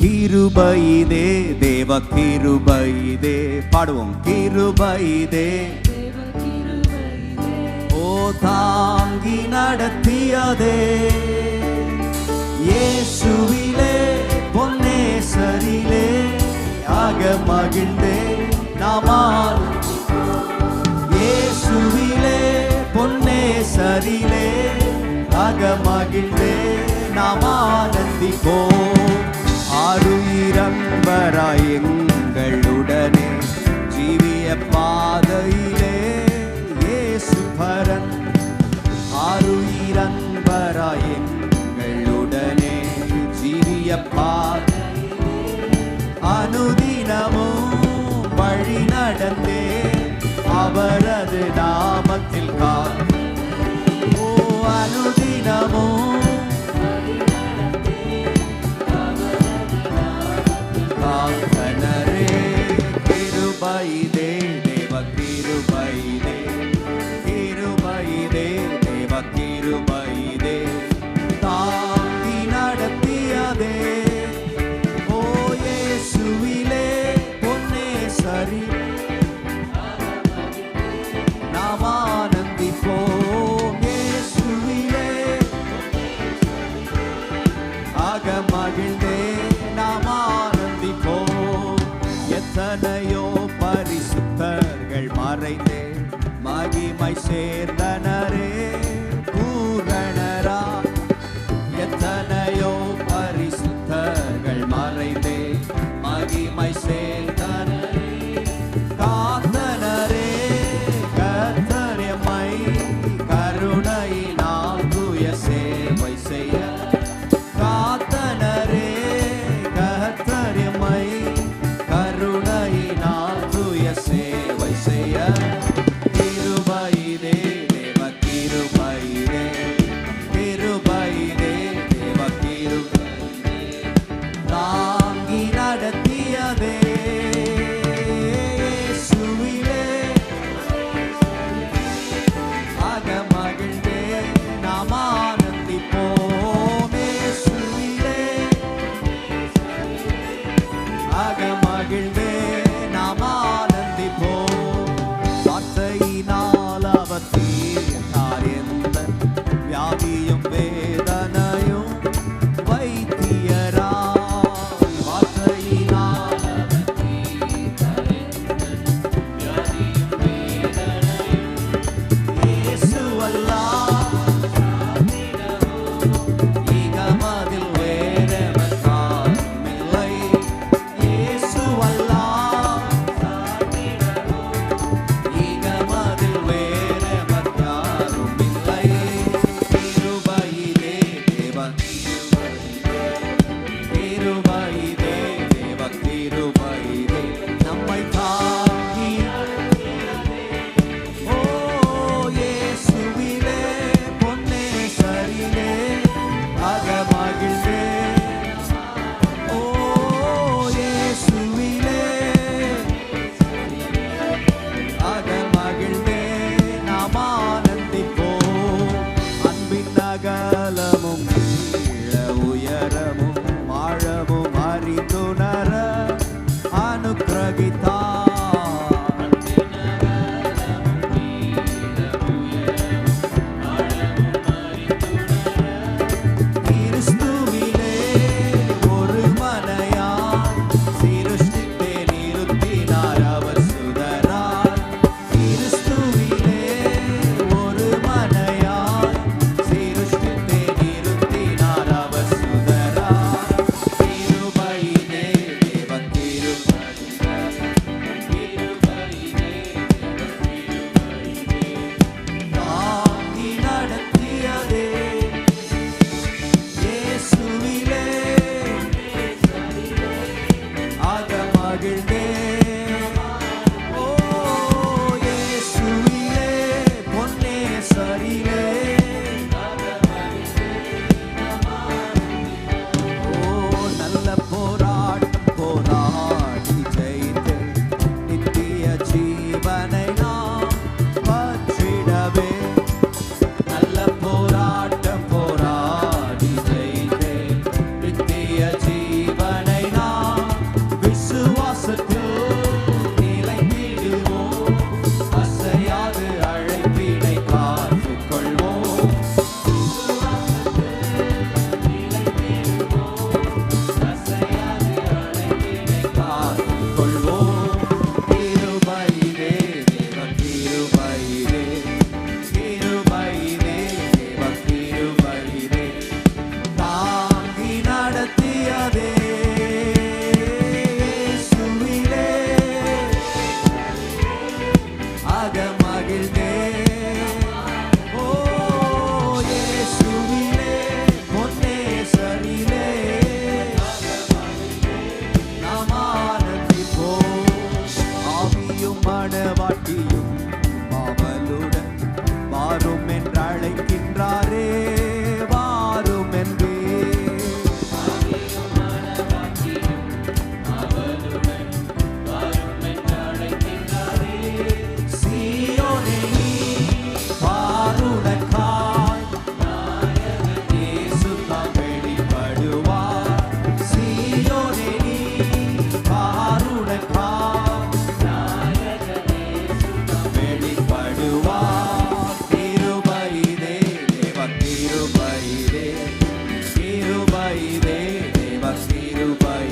கிருபையிதே தேவ கிருபையிதே பாடுவோம். கிருபையிதே ஓ தாங்கி நடத்தியதே இயேசுவிலே பொன்னேசரிலே ஆக மகிழ்ந்தே நாமால் இயேசுவிலே பொன்னேசரிலே ஆக மகிழ்ந்தே நாம் ஆனந்திப்போம். ஆருயிரன்பராய் எங்களுடனே ஜீவிய பாதையிலே இயேசு பரன். ஆருயிரன்பராய் எங்களுடனே ஜீவிய பாதையிலே அனுதினமும் வழி நடந்தே அவரது நாமத்தில் அனுதினமும் காத்தனரே. கிருபையிதே தேவ கிருபையிதே கிருபையிதே தேவ கிருபையிதே தாங்கி நடத்தியதே ஓ இயேசுவிலே பொன்னேசரி நாம் ஆனந்திப்போம். இயேசுவிலே ஆக மகிழ்ந்தே நாம் ஆனந்திப்போம். எத்தனையோ பரிசுத்தர்கள் மறைந்தே மகிமை சேர்ந்தனரே பூரணரா. எத்தனையோ பரிசுத்தர்கள் மறைந்தே மகிமை சேர்ந்தனரே காத்தனரே. கர்த்தரமை கருணையினால் தூய சேவை செய்ய காத்தனரே. கர்த்தரமை கருணையினால் தூய சேவை செய்ய கிருபையிதே தேவ கிருபையிதே கிருபை